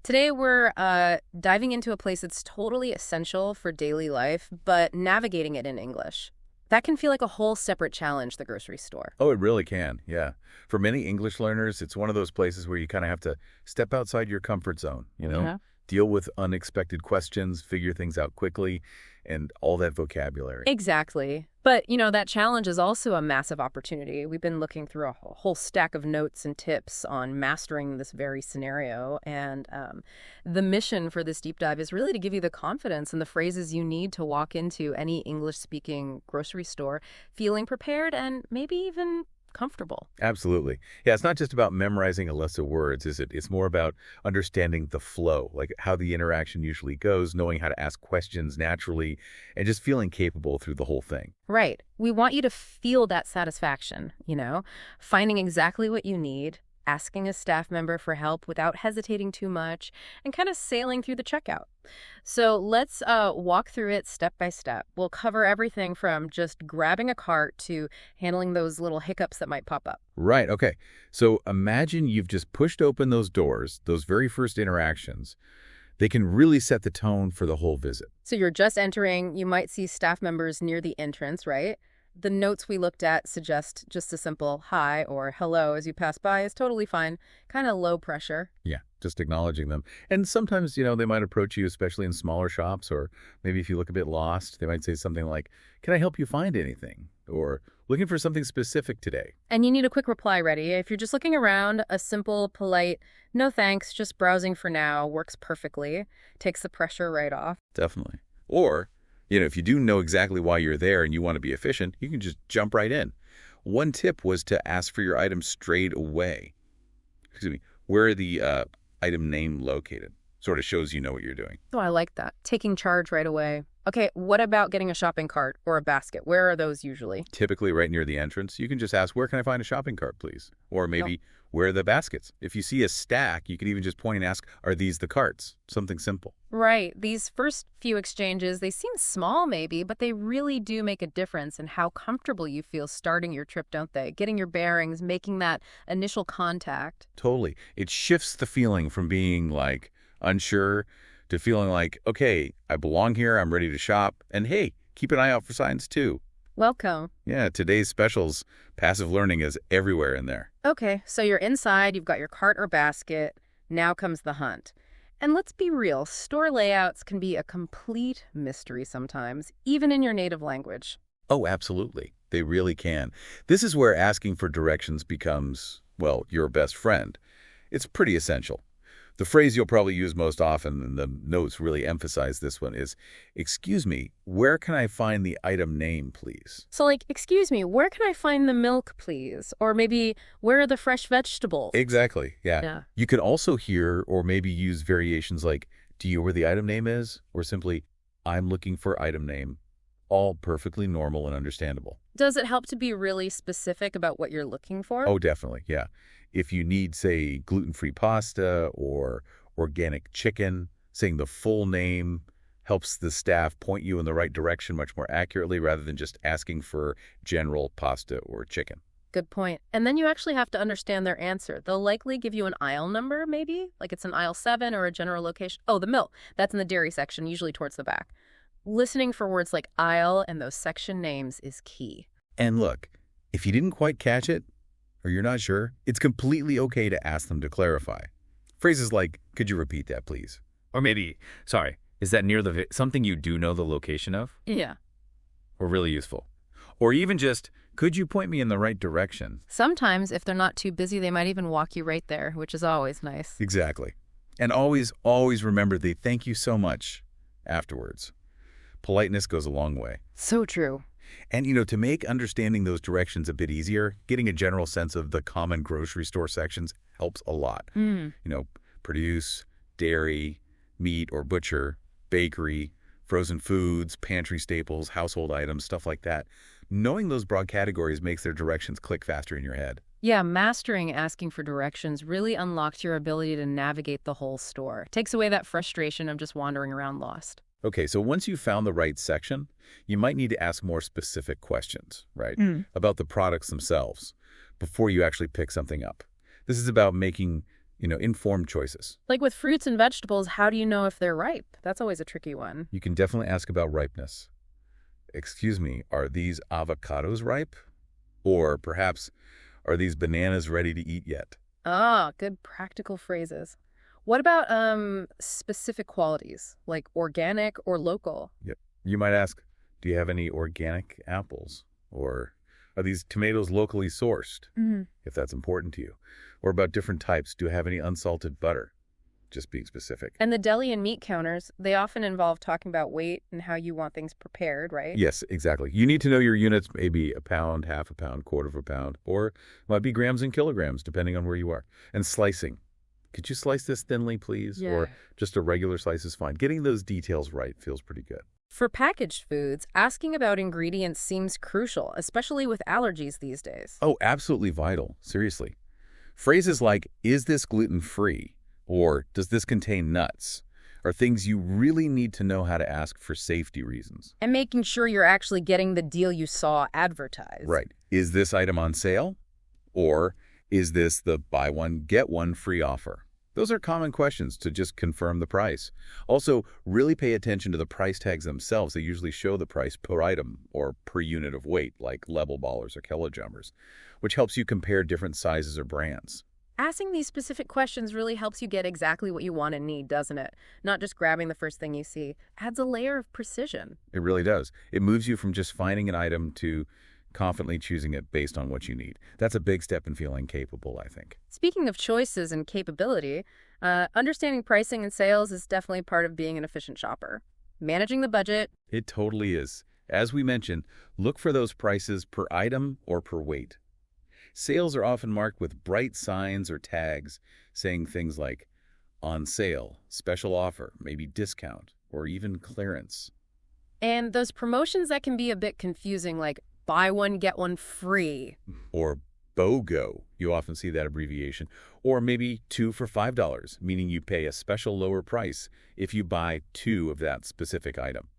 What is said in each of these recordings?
Today, we're diving into a place that's totally essential for daily life, but navigating it in English. That can feel like a whole separate challenge, the grocery store. Oh, it really can, yeah. For many English learners, it's one of those places where you kind of have to step outside your comfort zone, Yeah. deal with unexpected questions, figure things out quickly, and all that vocabulary. Exactly. But, that challenge is also a massive opportunity. We've been looking through a whole stack of notes and tips on mastering this very scenario. And the mission for this deep dive is really to give you the confidence and the phrases you need to walk into any English-speaking grocery store feeling prepared and maybe even comfortable. Absolutely. Yeah, it's not just about memorizing a list of words, is it? It's more about understanding the flow, like how the interaction usually goes, knowing how to ask questions naturally, and just feeling capable through the whole thing. Right. We want you to feel that satisfaction, finding exactly what you need, asking a staff member for help without hesitating too much, and kind of sailing through the checkout. So let's walk through it step by step. We'll cover everything from just grabbing a cart to handling those little hiccups that might pop up. Right, okay. So imagine you've just pushed open those doors, those very first interactions. They can really set the tone for the whole visit. So you're just entering, you might see staff members near the entrance, right? The notes we looked at suggest just a simple hi or hello as you pass by is totally fine, kind of low pressure. Yeah, just acknowledging them. And sometimes, they might approach you, especially in smaller shops, or maybe if you look a bit lost, they might say something like, "Can I help you find anything?" Or "Looking for something specific today." And you need a quick reply ready. If you're just looking around, a simple, polite, no thanks, just browsing for now works perfectly, takes the pressure right off. Definitely. Or, if you do know exactly why you're there and you want to be efficient, you can just jump right in. One tip was to ask for your item straight away. Excuse me. Where are the item name located? Sort of shows you know what you're doing. Oh, I like that. Taking charge right away. Okay, what about getting a shopping cart or a basket? Where are those usually? Typically right near the entrance, you can just ask, "Where can I find a shopping cart, please?" Or maybe, "Where are the baskets?" If you see a stack, you can even just point and ask, "Are these the carts?" Something simple. Right. These first few exchanges, they seem small maybe, but they really do make a difference in how comfortable you feel starting your trip, don't they? Getting your bearings, making that initial contact. Totally. It shifts the feeling from being like unsure to feeling like, okay, I belong here, I'm ready to shop, and hey, keep an eye out for signs too. Welcome. Yeah, today's specials, passive learning is everywhere in there. Okay, so you're inside, you've got your cart or basket. Now comes the hunt. And let's be real, store layouts can be a complete mystery sometimes, even in your native language. Oh, absolutely. They really can. This is where asking for directions becomes, well, your best friend. It's pretty essential. The phrase you'll probably use most often, and the notes really emphasize this one, is, "Excuse me, where can I find the item name, please?" So excuse me, where can I find the milk, please? Or maybe, where are the fresh vegetables? Exactly, yeah. Yeah. You can also hear or maybe use variations like, "Do you know where the item name is?" Or simply, "I'm looking for item name." All perfectly normal and understandable. Does it help to be really specific about what you're looking for? Oh, definitely, yeah. If you need, say, gluten-free pasta or organic chicken, saying the full name helps the staff point you in the right direction much more accurately rather than just asking for general pasta or chicken. Good point. And then you actually have to understand their answer. They'll likely give you an aisle number, maybe, like it's an aisle 7 or a general location. Oh, the milk. That's in the dairy section, usually towards the back. Listening for words like aisle and those section names is key. And look, if you didn't quite catch it, or you're not sure, it's completely okay to ask them to clarify. Phrases like, "Could you repeat that, please?" Or maybe, sorry, is that near something you do know the location of? Yeah. Or really useful? Or even just, "Could you point me in the right direction?" Sometimes, if they're not too busy, they might even walk you right there, which is always nice. Exactly. And always, always remember the "thank you so much" afterwards. Politeness goes a long way. So true. And, to make understanding those directions a bit easier, getting a general sense of the common grocery store sections helps a lot. Produce, dairy, meat or butcher, bakery, frozen foods, pantry staples, household items, stuff like that. Knowing those broad categories makes their directions click faster in your head. Yeah, mastering asking for directions really unlocks your ability to navigate the whole store. Takes away that frustration of just wandering around lost. Okay, so once you've found the right section, you might need to ask more specific questions, right, about the products themselves before you actually pick something up. This is about making informed choices. Like with fruits and vegetables, how do you know if they're ripe? That's always a tricky one. You can definitely ask about ripeness. Excuse me, are these avocados ripe? Or perhaps, are these bananas ready to eat yet? Ah, good practical phrases. What about specific qualities, like organic or local? Yep. You might ask, do you have any organic apples? Or are these tomatoes locally sourced, if that's important to you? Or about different types, do you have any unsalted butter? Just being specific. And the deli and meat counters, they often involve talking about weight and how you want things prepared, right? Yes, exactly. You need to know your units, maybe a pound, half a pound, quarter of a pound, or it might be grams and kilograms, depending on where you are. And slicing. Could you slice this thinly, please? Yeah. Or just a regular slice is fine. Getting those details right feels pretty good. For packaged foods, asking about ingredients seems crucial, especially with allergies these days. Oh, absolutely vital. Seriously. Phrases like, is this gluten-free? Or does this contain nuts? Are things you really need to know how to ask for safety reasons. And making sure you're actually getting the deal you saw advertised. Right. Is this item on sale? Or is this the buy one, get one free offer? Those are common questions to just confirm the price. Also, really pay attention to the price tags themselves. They usually show the price per item or per unit of weight, like level ballers or kilojumpers, which helps you compare different sizes or brands. Asking these specific questions really helps you get exactly what you want and need, doesn't it? Not just grabbing the first thing you see. Adds a layer of precision. It really does. It moves you from just finding an item to confidently choosing it based on what you need. That's a big step in feeling capable, I think. Speaking of choices and capability, understanding pricing and sales is definitely part of being an efficient shopper. Managing the budget. It totally is. As we mentioned, look for those prices per item or per weight. Sales are often marked with bright signs or tags saying things like on sale, special offer, maybe discount, or even clearance. And those promotions that can be a bit confusing, like buy one, get one free. Or BOGO, you often see that abbreviation. Or maybe 2 for $5, meaning you pay a special lower price if you buy 2 of that specific item.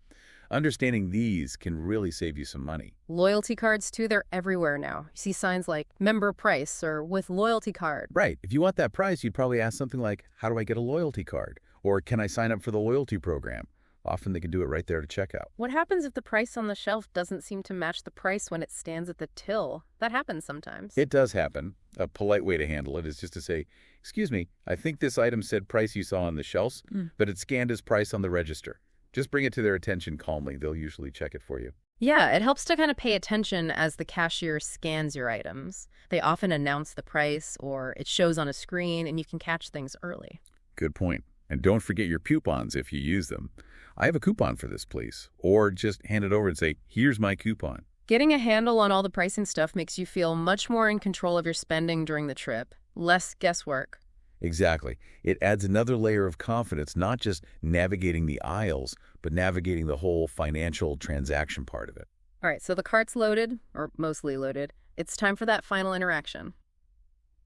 Understanding these can really save you some money. Loyalty cards, too, they're everywhere now. You see signs like member price or with loyalty card. Right. If you want that price, you'd probably ask something like, how do I get a loyalty card? Or can I sign up for the loyalty program? Often they can do it right there at checkout. What happens if the price on the shelf doesn't seem to match the price when it stands at the till? That happens sometimes. It does happen. A polite way to handle it is just to say, excuse me, I think this item said price you saw on the shelves, but it's scanned as price on the register. Just bring it to their attention calmly. They'll usually check it for you. Yeah, it helps to kind of pay attention as the cashier scans your items. They often announce the price or it shows on a screen and you can catch things early. Good point. And don't forget your coupons if you use them. I have a coupon for this, please. Or just hand it over and say, here's my coupon. Getting a handle on all the pricing stuff makes you feel much more in control of your spending during the trip. Less guesswork. Exactly. It adds another layer of confidence, not just navigating the aisles, but navigating the whole financial transaction part of it. All right, so the cart's loaded, or mostly loaded. It's time for that final interaction.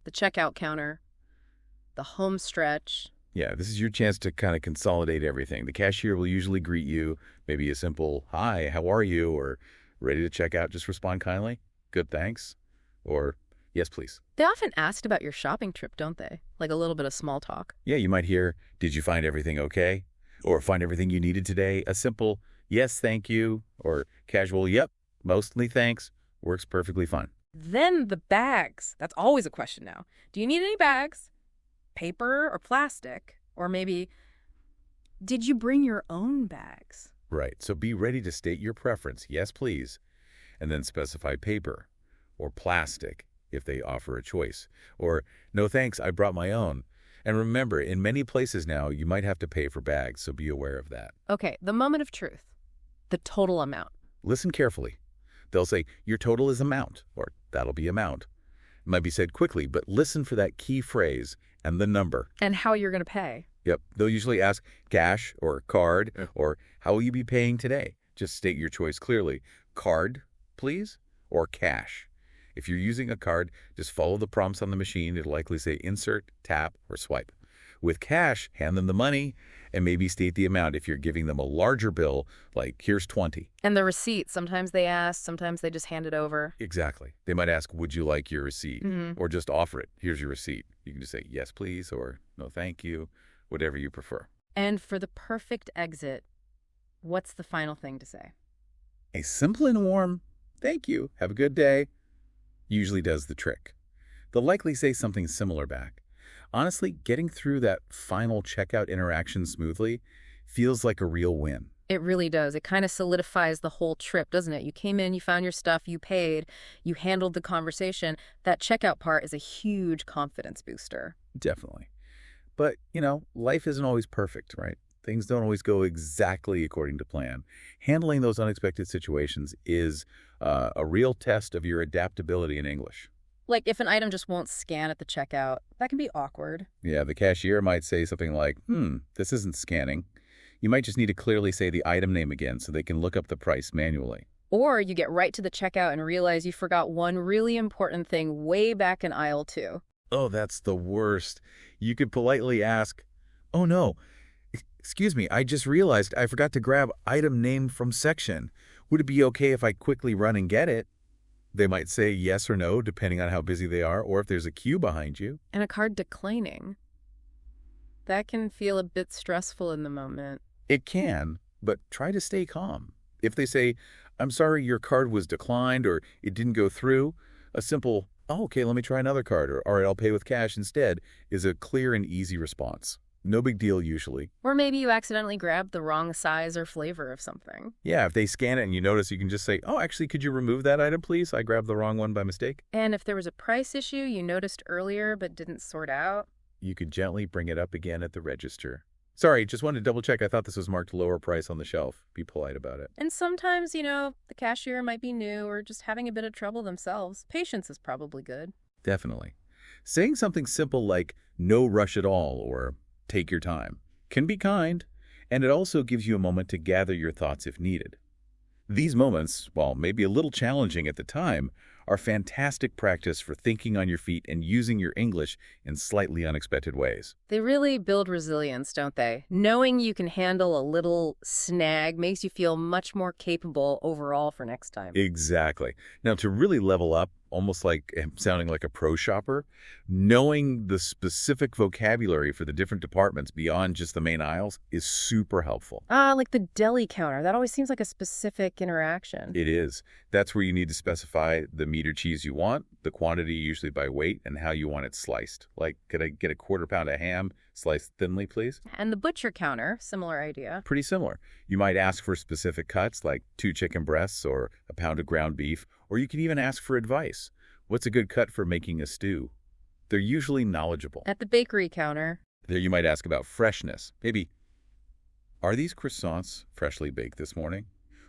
The checkout counter, the home stretch. Yeah, this is your chance to kind of consolidate everything. The cashier will usually greet you, maybe a simple, hi, how are you? Or ready to check out, just respond kindly. Good, thanks. Or yes, please. They often ask about your shopping trip, don't they? Like a little bit of small talk. Yeah, you might hear, did you find everything okay? Or find everything you needed today? A simple, yes, thank you. Or casual, yep, mostly thanks. Works perfectly fine. Then the bags. That's always a question now. Do you need any bags? Paper or plastic? Or maybe, did you bring your own bags? Right, so be ready to state your preference, yes, please, and then specify paper or plastic if they offer a choice. Or, no thanks, I brought my own. And remember, in many places now, you might have to pay for bags, so be aware of that. Okay, the moment of truth. The total amount. Listen carefully. They'll say, your total is amount, or that'll be amount. It might be said quickly, but listen for that key phrase and the number. And how you're going to pay. Yep, they'll usually ask cash or card, or how will you be paying today? Just state your choice clearly. Card, please, or cash. If you're using a card, just follow the prompts on the machine. It'll likely say insert, tap, or swipe. With cash, hand them the money and maybe state the amount if you're giving them a larger bill, like here's 20. And the receipt, sometimes they ask, sometimes they just hand it over. Exactly. They might ask, would you like your receipt? Mm-hmm. Or just offer it. Here's your receipt. You can just say, yes, please, or no, thank you, whatever you prefer. And for the perfect exit, what's the final thing to say? A simple and warm, thank you, have a good day, usually does the trick. They'll likely say something similar back. Honestly, getting through that final checkout interaction smoothly feels like a real win. It really does. It kind of solidifies the whole trip, doesn't it? You came in, you found your stuff, you paid, you handled the conversation. That checkout part is a huge confidence booster. Definitely. But, life isn't always perfect, right? Things don't always go exactly according to plan. Handling those unexpected situations is a real test of your adaptability in English. Like if an item just won't scan at the checkout, that can be awkward. Yeah, the cashier might say something like, this isn't scanning. You might just need to clearly say the item name again so they can look up the price manually. Or you get right to the checkout and realize you forgot one really important thing way back in aisle 2. Oh, that's the worst. You could politely ask, oh no, excuse me, I just realized I forgot to grab item name from section. Would it be okay if I quickly run and get it? They might say yes or no, depending on how busy they are, or if there's a queue behind you. And a card declining. That can feel a bit stressful in the moment. It can, but try to stay calm. If they say, I'm sorry your card was declined or it didn't go through, a simple, oh, okay, let me try another card, or all right, I'll pay with cash instead, is a clear and easy response. No big deal usually. Or maybe you accidentally grabbed the wrong size or flavor of something. Yeah, if they scan it and you notice, you can just say, oh, actually, could you remove that item, please? I grabbed the wrong one by mistake. And if there was a price issue you noticed earlier but didn't sort out, you could gently bring it up again at the register. Sorry, just wanted to double check. I thought this was marked lower price on the shelf. Be polite about it. And sometimes, the cashier might be new or just having a bit of trouble themselves. Patience is probably good. Definitely. Saying something simple like, no rush at all, or take your time, can be kind, and it also gives you a moment to gather your thoughts if needed. These moments, while maybe a little challenging at the time, are fantastic practice for thinking on your feet and using your English in slightly unexpected ways. They really build resilience, don't they? Knowing you can handle a little snag makes you feel much more capable overall for next time. Exactly. Now, to really level up, almost like sounding like a pro shopper, knowing the specific vocabulary for the different departments beyond just the main aisles is super helpful. Like the deli counter. That always seems like a specific interaction. It is. That's where you need to specify the meat or cheese you want, the quantity usually by weight, and how you want it sliced. Like, could I get a quarter pound of ham sliced thinly, please? And the butcher counter, similar idea. Pretty similar. You might ask for specific cuts, like 2 chicken breasts or a pound of ground beef, or you can even ask for advice. What's a good cut for making a stew? They're usually knowledgeable. At the bakery counter. There you might ask about freshness. Maybe, are these croissants freshly baked this morning?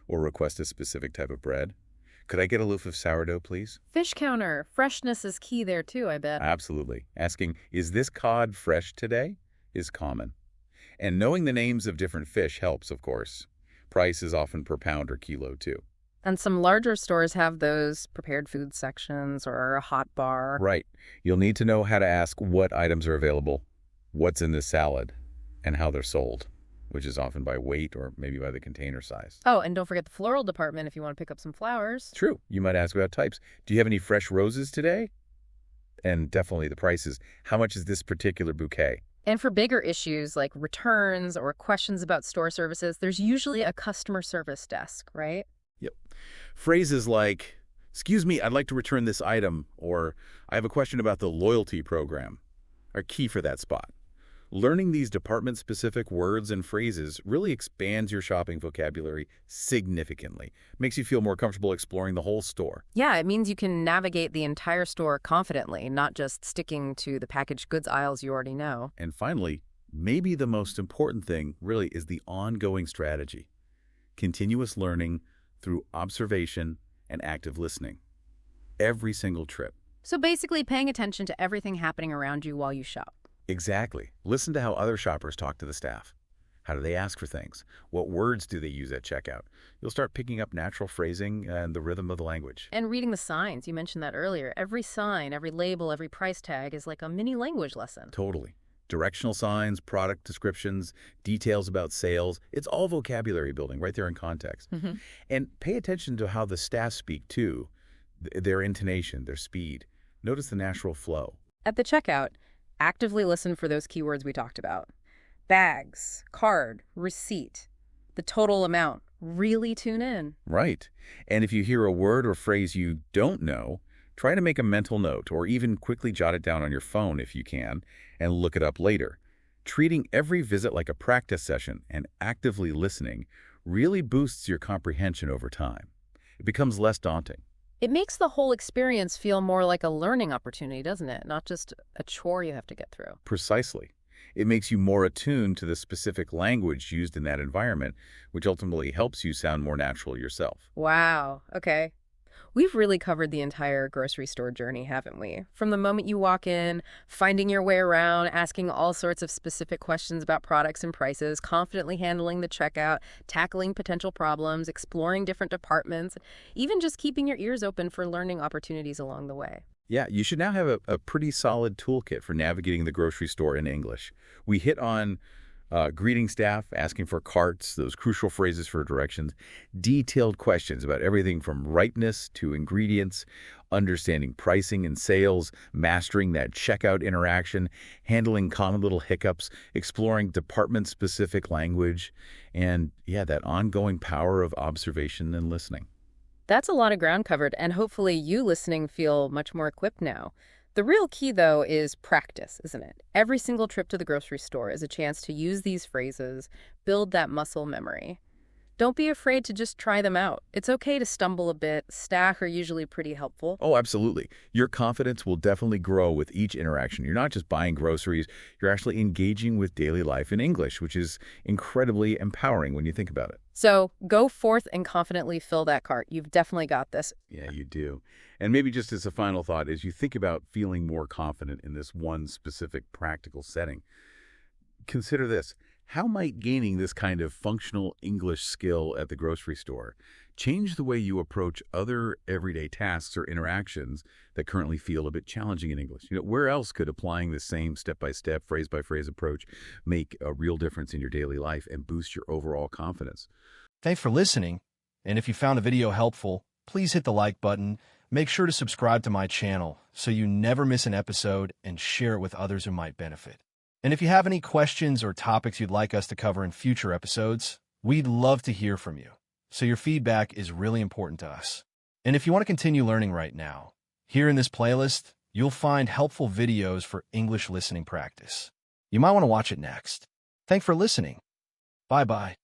Or request a specific type of bread? Could I get a loaf of sourdough, please? Fish counter. Freshness is key there too, I bet. Absolutely. Asking, is this cod fresh today? Is common. And knowing the names of different fish helps, of course. Price is often per pound or kilo, too. And some larger stores have those prepared food sections or a hot bar. Right. You'll need to know how to ask what items are available, what's in this salad, and how they're sold, which is often by weight or maybe by the container size. Oh, and don't forget the floral department if you want to pick up some flowers. True. You might ask about types. Do you have any fresh roses today? And definitely the prices. How much is this particular bouquet? And for bigger issues like returns or questions about store services, there's usually a customer service desk, right? Yep. Phrases like, excuse me, I'd like to return this item, or I have a question about the loyalty program, are key for that spot. Learning these department-specific words and phrases really expands your shopping vocabulary significantly. Makes you feel more comfortable exploring the whole store. Yeah, it means you can navigate the entire store confidently, not just sticking to the packaged goods aisles you already know. And finally, maybe the most important thing really is the ongoing strategy. Continuous learning through observation and active listening. Every single trip. So basically paying attention to everything happening around you while you shop. Exactly. Listen to how other shoppers talk to the staff. How do they ask for things? What words do they use at checkout? You'll start picking up natural phrasing and the rhythm of the language. And reading the signs. You mentioned that earlier. Every sign, every label, every price tag is like a mini language lesson. Totally. Directional signs, product descriptions, details about sales. It's all vocabulary building right there in context. And pay attention to how the staff speak too, their intonation, their speed. Notice the natural flow. At the checkout, actively listen for those keywords we talked about. Bags, card, receipt, the total amount. Really tune in. Right. And if you hear a word or phrase you don't know, try to make a mental note or even quickly jot it down on your phone if you can and look it up later. Treating every visit like a practice session and actively listening really boosts your comprehension over time. It becomes less daunting. It makes the whole experience feel more like a learning opportunity, doesn't it? Not just a chore you have to get through. Precisely. It makes you more attuned to the specific language used in that environment, which ultimately helps you sound more natural yourself. Wow. Okay. We've really covered the entire grocery store journey, haven't we? From the moment you walk in, finding your way around, asking all sorts of specific questions about products and prices, confidently handling the checkout, tackling potential problems, exploring different departments, even just keeping your ears open for learning opportunities along the way. Yeah, you should now have a pretty solid toolkit for navigating the grocery store in English. We hit on greeting staff, asking for carts, those crucial phrases for directions, detailed questions about everything from ripeness to ingredients, understanding pricing and sales, mastering that checkout interaction, handling common little hiccups, exploring department-specific language, and, yeah, that ongoing power of observation and listening. That's a lot of ground covered, and hopefully you listening feel much more equipped now. The real key, though, is practice, isn't it? Every single trip to the grocery store is a chance to use these phrases, build that muscle memory. Don't be afraid to just try them out. It's okay to stumble a bit. Staff are usually pretty helpful. Oh, absolutely. Your confidence will definitely grow with each interaction. You're not just buying groceries, you're actually engaging with daily life in English, which is incredibly empowering when you think about it. So go forth and confidently fill that cart. You've definitely got this. Yeah, you do. And maybe just as a final thought, as you think about feeling more confident in this one specific practical setting, consider this. How might gaining this kind of functional English skill at the grocery store change the way you approach other everyday tasks or interactions that currently feel a bit challenging in English? Where else could applying the same step-by-step, phrase-by-phrase approach make a real difference in your daily life and boost your overall confidence? Thanks for listening. And if you found the video helpful, please hit the like button. Make sure to subscribe to my channel so you never miss an episode and share it with others who might benefit. And if you have any questions or topics you'd like us to cover in future episodes, we'd love to hear from you. So your feedback is really important to us. And if you want to continue learning right now, here in this playlist, you'll find helpful videos for English listening practice. You might want to watch it next. Thanks for listening. Bye-bye.